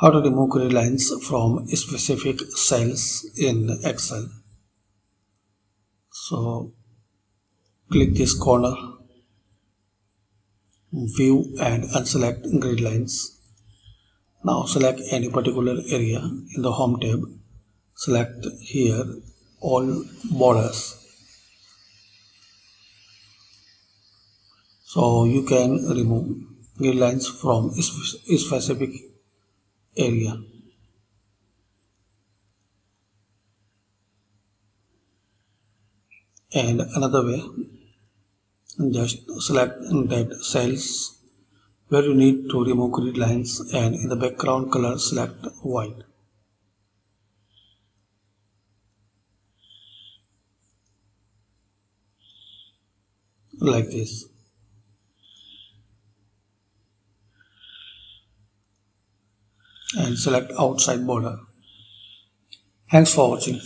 How to remove grid lines from specific cells in Excel. So click this corner, view and unselect grid lines. Now select any particular area in the home tab. Select here all borders. So you can remove grid lines from a specific area. And another way, just select that cells where you need to remove grid lines and in the background color select white. Like this. And select outside border. Thanks for watching.